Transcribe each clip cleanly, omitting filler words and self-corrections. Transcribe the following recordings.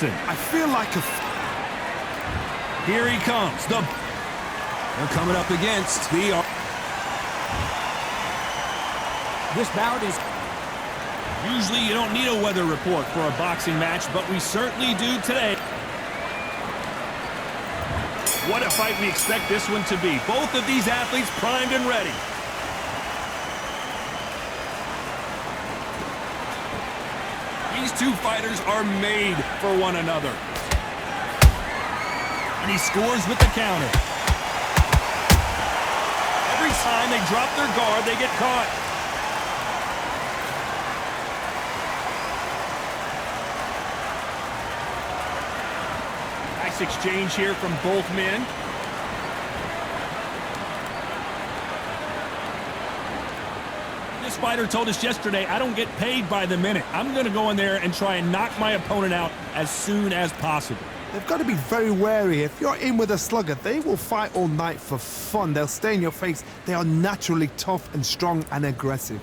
Johnson. I feel like a... Here he comes. They're coming up against the... This bout is... Usually you don't need a weather report for a boxing match, but we certainly do today. What a fight we expect this one to be. Both of these athletes primed and ready. These two fighters are made for one another. And he scores with the counter. Every time they drop their guard, they get caught. Nice exchange here from both men. This fighter told us yesterday, I don't get paid by the minute. I'm going to go in there and try and knock my opponent out as soon as possible. They've got to be very wary. If you're in with a slugger, they will fight all night for fun. They'll stay in your face. They are naturally tough and strong and aggressive.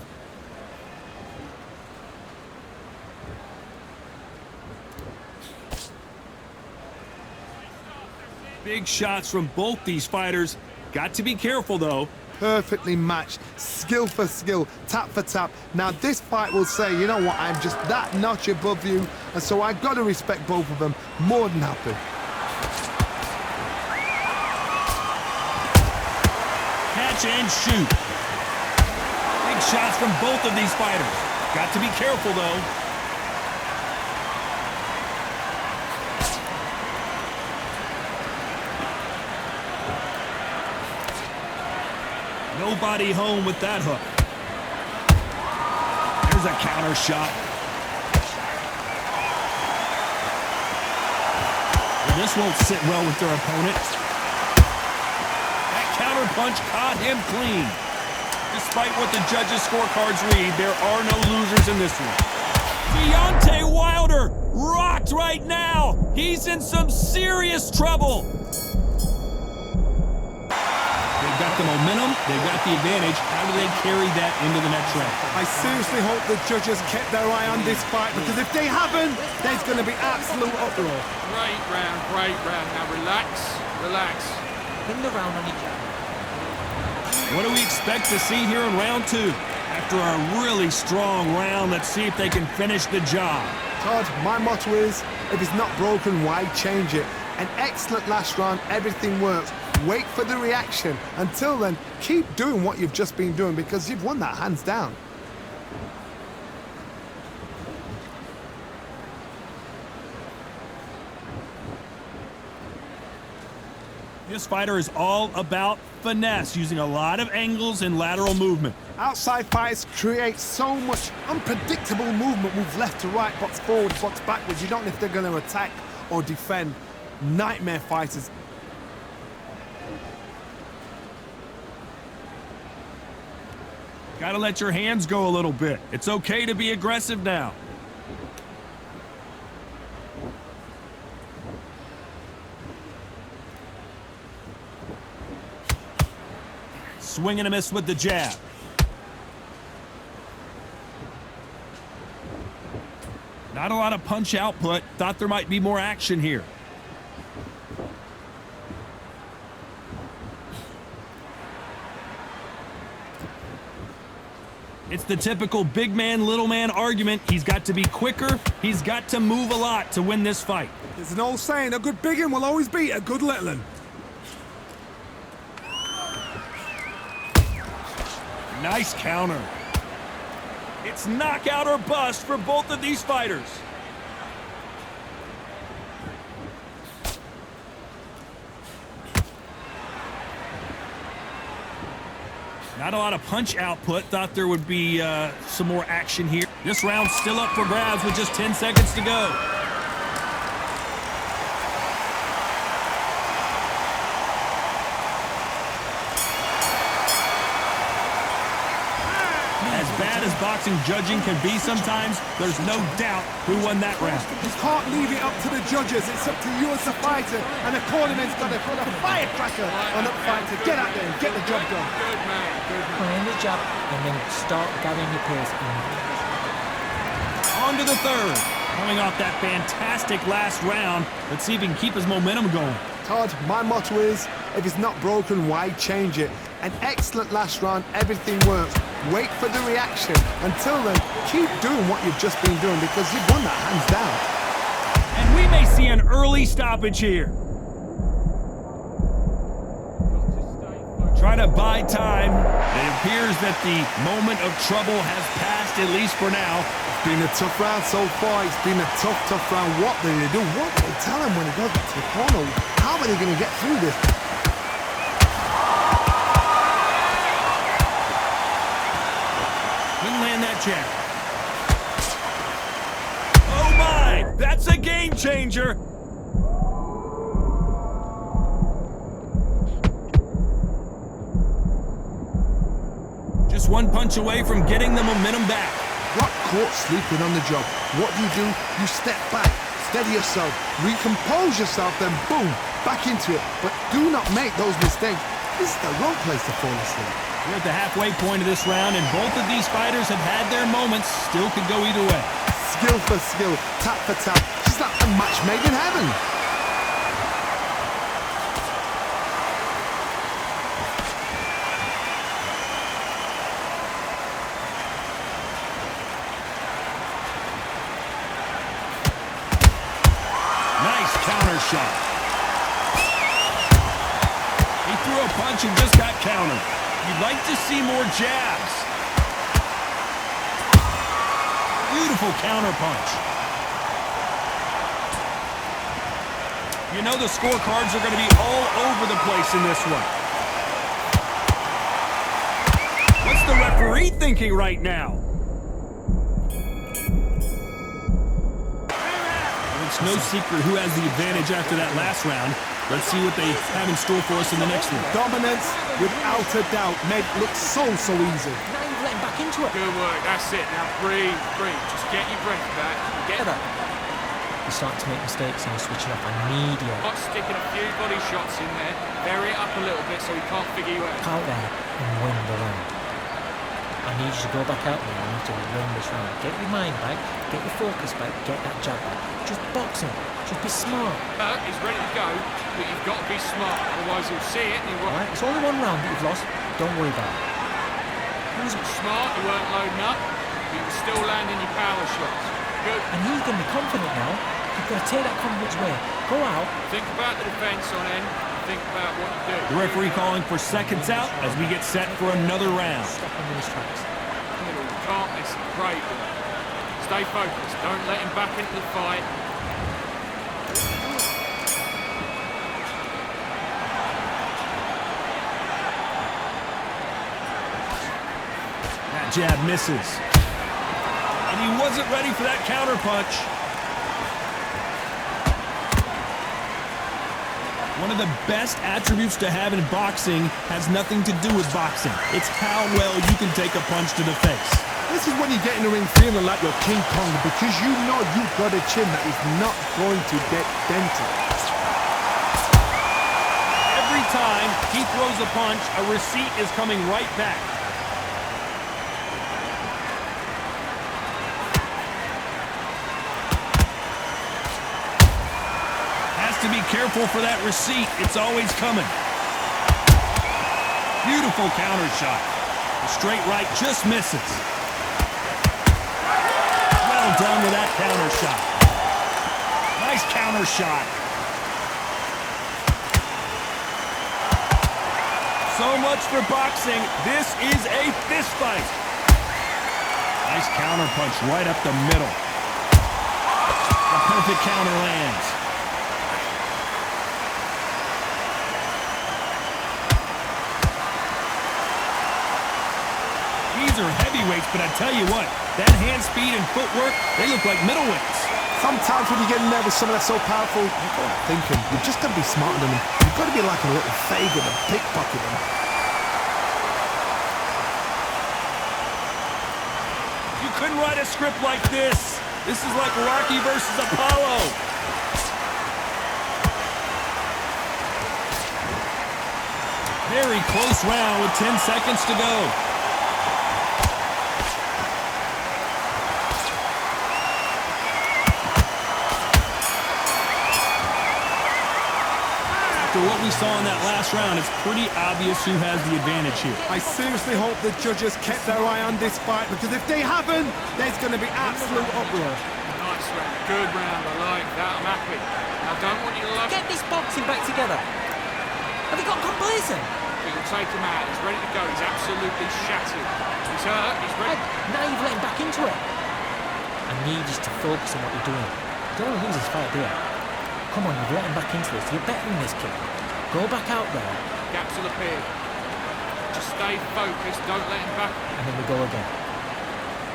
Big shots from both these fighters. Got to be careful, though. Perfectly matched, skill for skill, tap for tap. Now this fight will say, you know what, I'm just that notch above you, and so I've got to respect both of them. More than happy. Catch and shoot. Big shots from both of these fighters. Got to be careful, though. Nobody home with that hook. There's a counter shot. Well, this won't sit well with their opponent. That counter punch caught him clean. Despite what the judges' scorecards read, there are no losers in this one. Deontay Wilder rocked right now. He's in some serious trouble. They've got the momentum, they've got the advantage. How do they carry that into the next round? I seriously hope the judges kept their eye on this fight, because if they haven't, there's going to be absolute uproar. Great round, great round. Now relax, relax. Pin the round on each other. What do we expect to see here in round two? After a really strong round, let's see if they can finish the job. Todd, my motto is, if it's not broken, why change it? An excellent last round, everything works. Wait for the reaction. Until then, keep doing what you've just been doing, because you've won that hands down. This fighter is all about finesse, using a lot of angles and lateral movement. Outside fighters create so much unpredictable movement, move left to right, box forward, box backwards. You don't know if they're going to attack or defend. Nightmare fighters. Gotta let your hands go a little bit. It's okay to be aggressive now. Swing and a miss with the jab. Not a lot of punch output. Thought there might be more action here. It's the typical big man, little man argument. He's got to be quicker. He's got to move a lot to win this fight. There's an old saying, a good big 'un will always beat a good little 'un. Nice counter. It's knockout or bust for both of these fighters. Not a lot of punch output. Thought there would be some more action here. This round's still up for grabs with just 10 seconds to go. As bad as boxing judging can be sometimes, there's no doubt who won that round. You can't leave it up to the judges. It's up to you as a fighter. And the cornerman's got to put a firecracker on that fighter. Get out there and get the job done. Good man, good man. Plan the jab and then start gathering your pace. On to the third. Coming off that fantastic last round, let's see if he can keep his momentum going. Todd, my motto is, if it's not broken, why change it? An excellent last round, everything works. Wait for the reaction. Until then, keep doing what you've just been doing because you've won that hands down. And we may see an early stoppage here. Try to buy time. It appears that the moment of trouble has passed, at least for now. It's been a tough round so far. It's been a tough round. What do they do? What do they tell him when he goes back to the corner? How are they going to get through this? Couldn't land that jab. Oh my! That's a game changer! Just one punch away from getting the momentum back. Got caught sleeping on the job. What do? You step back, steady yourself, recompose yourself, then boom, back into it. But do not make those mistakes. This is the wrong place to fall asleep. We're at the halfway point of this round, and both of these fighters have had their moments. Still could go either way. Skill for skill, tap for tap. Just like a match made in heaven. Counter shot. He threw a punch and just got countered. You'd like to see more jabs. Beautiful counter punch. You know the scorecards are going to be all over the place in this one. What's the referee thinking right now? It's no secret who has the advantage after that last round. Let's see what they have in store for us in the next one. Dominance, without a doubt, made it look so easy. Now you've let him back into it. Good work, that's it. Now breathe. Just get your breath back. Get that. He's starting to make mistakes and he's switching off immediately. Not sticking a few body shots in there. Vary it up a little bit so he can't figure you out. Out there and win the round. I need you to go back out there. I need to win this round. Get your mind back, get your focus back, get that jab back. Just box him. Just be smart. He's ready to go, but you've got to be smart. Otherwise he'll see it and he won't. Right? It's only one round that you've lost. Don't worry about it. He was smart, you weren't loading up, but you were still landing your power shots. Good. And he's going to be confident now. You've got to take that confidence away. Go out. Think about the defense on end. Think about what you do. The referee calling for seconds out as we get set for another round. Stop him in his tracks. You can't miss it. Great. Stay focused. Don't let him back into the fight. That jab misses. And he wasn't ready for that counter punch. One of the best attributes to have in boxing has nothing to do with boxing. It's how well you can take a punch to the face. This is when you get in the ring feeling like you're King Kong because you know you've got a chin that is not going to get dented. Every time he throws a punch, a receipt is coming right back. To be careful for that receipt. It's always coming. Beautiful counter shot. The straight right just misses. Well done with that counter shot. Nice counter shot. So much for boxing. This is a fist fight. Nice counter punch right up the middle. A perfect counter lands. These are heavyweights, but I tell you what, that hand speed and footwork, they look like middleweights. Sometimes when you get nervous, some of that's so powerful, you've got to think him. You've just got to be smarter than him. You've got to be like a little Fagin and pickpocket him. You couldn't write a script like this. This is like Rocky versus Apollo. Very close round with 10 seconds to go. After what we saw in that last round, it's pretty obvious who has the advantage here. I seriously hope the judges kept their eye on this fight, because if they haven't, there's going to be absolute uproar. Nice round. Good round. I like that. I'm happy. I don't want you to love Get this boxing back together. Have you got complacent? You'll take him out. He's ready to go. He's absolutely shattered. He's hurt. He's ready. Now you've let him back into it. I need you to focus on what you're doing. Don't lose this fight, do you? Come on, you've let him back into this. You're better than this kid. Go back out there, Gaps will appear. Just stay focused. Don't let him back. and then we go again.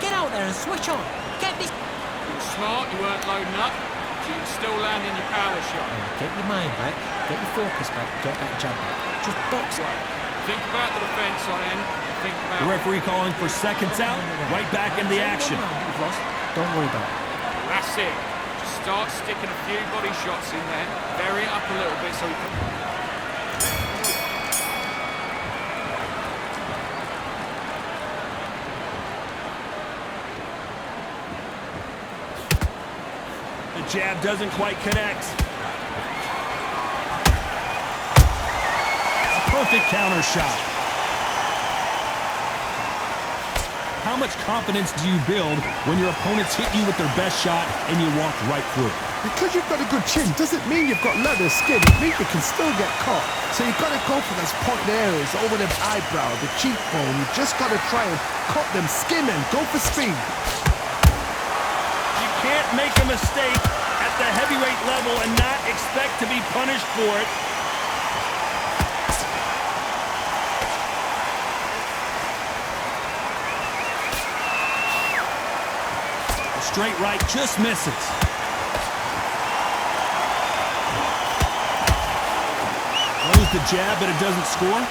Get out there and switch on. Get this. You were smart. You weren't loading up. So you can still land in your power shot. Get your mind back. Get your focus back. Get that jab back. Just box it. Think about the defence on end. Think The about referee calling for seconds out, right back in the action. You've lost. Don't worry about it. That's it. Just start sticking a few body shots in there. Vary it up a little bit so we can... The jab doesn't quite connect. A perfect counter shot. How much confidence do you build when your opponents hit you with their best shot and you walk right through it? Because you've got a good chin doesn't mean you've got leather skin. It means you can still get caught. So you've got to go for those pointed areas over the eyebrow, the cheekbone. You've just got to try and cut them, skim and go for speed. You can't make a mistake at the heavyweight level and not expect to be punished for it. A straight right just misses. Throws the jab, but it doesn't score.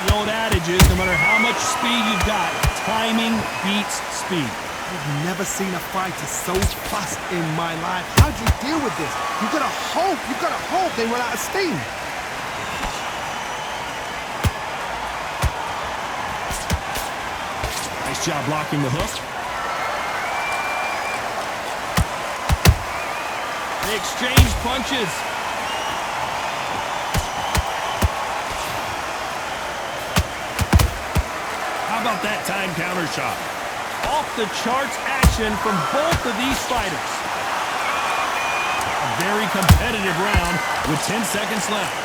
The old adage is, no matter how much speed you've got, timing beats speed. I've never seen a fighter so fast in my life. How do you deal with this? You've got to hope they run out of steam. Nice job blocking the hook. They exchange punches. How about that time counter shot? Off the charts action from both of these fighters. A very competitive round with 10 seconds left.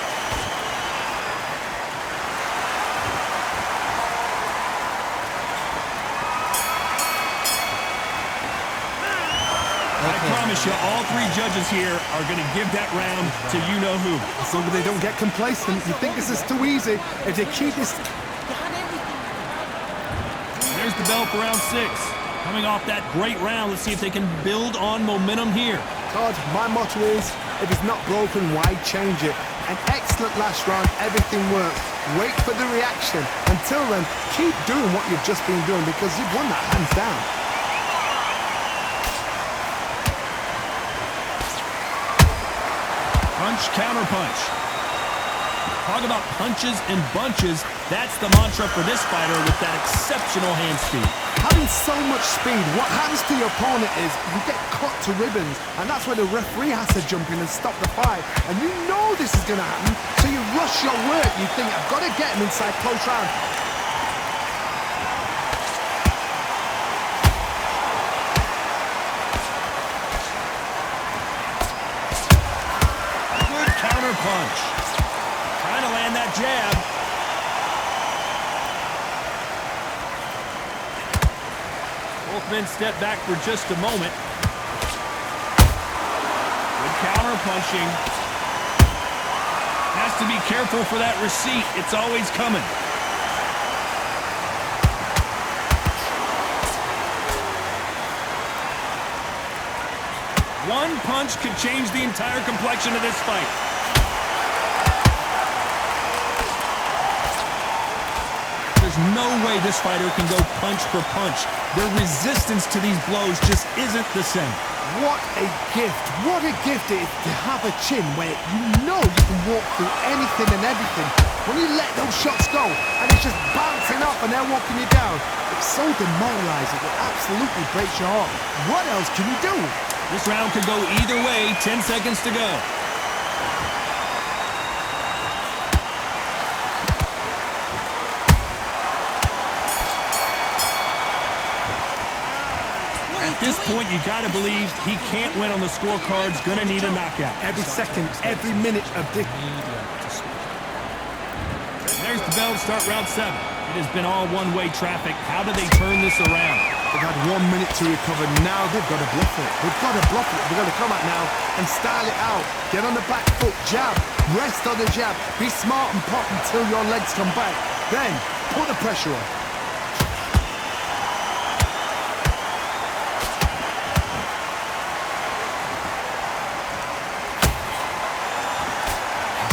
I promise you, all three judges here are going to give that round to you-know-who. As long as they don't get complacent, you think this is too easy. If they keep this... There's the bell for round 6. Coming off that great round, let's see if they can build on momentum here. Todd, my motto is, if it's not broken, why change it? An excellent last round, everything works. Wait for the reaction. Until then, keep doing what you've just been doing, because you've won that hands down. Punch, counter punch. Talk about punches and bunches. That's the mantra for this fighter with that exceptional hand speed. Having so much speed, what happens to your opponent is you get cut to ribbons, and that's where the referee has to jump in and stop the fight. And you know this is going to happen, so you rush your work. You think, I've got to get him inside close round. Good counter punch. Trying to land that jab. Both men step back for just a moment. Good counter punching. Has to be careful for that receipt. It's always coming. One punch could change the entire complexion of this fight. There's no way this fighter can go punch for punch. Their resistance to these blows just isn't the same. What a gift. What a gift it is to have a chin where you know you can walk through anything and everything. When you let those shots go, and it's just bouncing backing up and they're walking you down. It's so demoralizing. It absolutely breaks your heart. What else can you do? This round could go either way. 10 seconds to go. At this point, you got to believe he can't win on the scorecard's going to need a knockout. Every second, every minute of this. There's the bell to start round 7. It has been all one-way traffic. How do they turn this around? They've had 1 minute to recover. Now they've got to bluff it. They've got to bluff it. They've got to come out now and style it out. Get on the back foot, jab, rest on the jab. Be smart and pop until your legs come back. Then put the pressure on.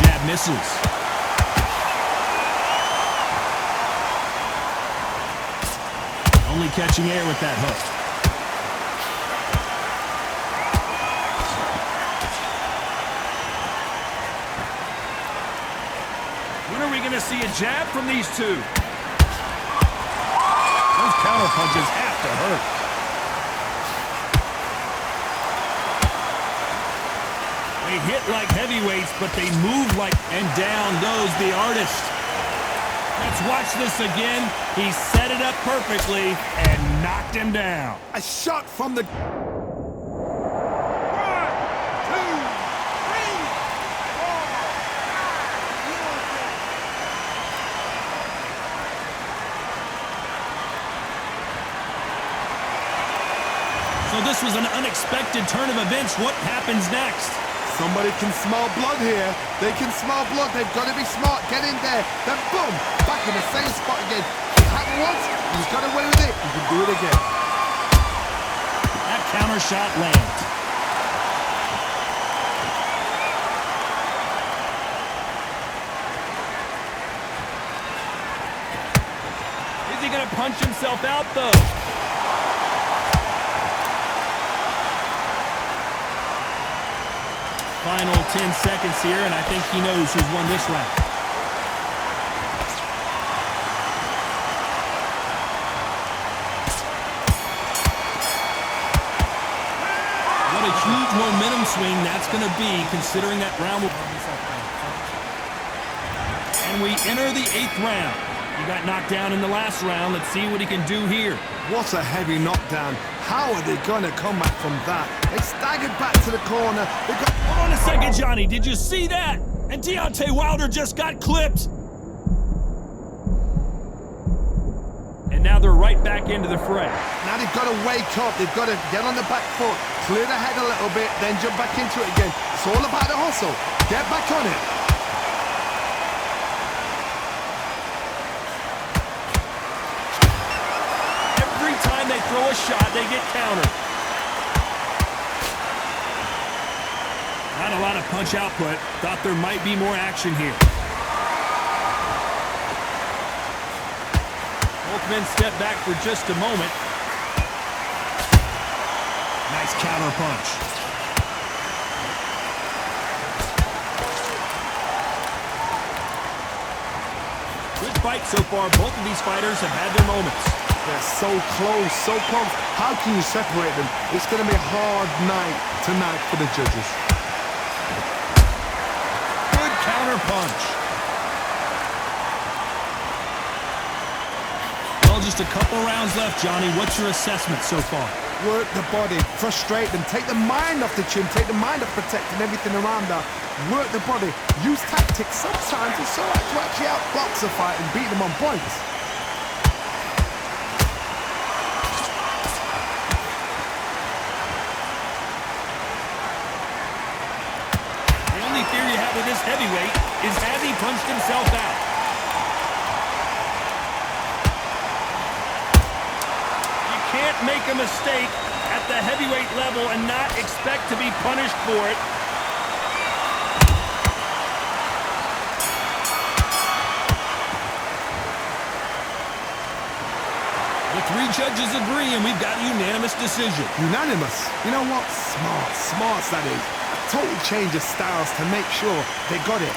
Jab misses. Only catching air with that hook. When are we going to see a jab from these two? Those counter punches have to hurt. They hit like heavyweights, but they move like... And down goes the artist. Let's watch this again. He set it up perfectly and knocked him down. A shot from the... 1, 2, 3, 4. So this was an unexpected turn of events. What happens next? Somebody can smell blood here. They can smell blood. They've got to be smart. Get in there. Then boom, back in the same spot again. It happened once. He's got away with it. He can do it again. That counter shot lands. Is he going to punch himself out, though? Final 10 seconds here, and I think he knows who's won this round. What a huge momentum swing that's going to be, considering that round will... And we enter the 8th round. He got knocked down in the last round. Let's see what he can do here. What a heavy knockdown. How are they going to come back from that? They staggered back to the corner. They got... Hold on a second, Johnny. Did you see that? And Deontay Wilder just got clipped. And now they're right back into the fray. Now they've got to wake up. They've got to get on the back foot, clear the head a little bit, then jump back into it again. It's all about the hustle. Get back on it. Every time they throw a shot, they get countered. Not a lot of punch output. Thought there might be more action here. Both men step back for just a moment. Nice counter punch. Good fight so far. Both of these fighters have had their moments. They're so close, so close. How can you separate them? It's going to be a hard night tonight for the judges. Good counter punch. Well, just a couple rounds left, Johnny. What's your assessment so far? Work the body, frustrate them, take the mind off the chin, take the mind off protecting everything around that. Work the body, use tactics. Sometimes it's all right to actually outbox a fight and beat them on points. The only fear you have with this heavyweight is has he punched himself out? You can't make a mistake at the heavyweight level and not expect to be punished for it. The 3 judges agree, and we've got a unanimous decision. Unanimous. You know what? Smart, that is. A total change of styles to make sure they got it.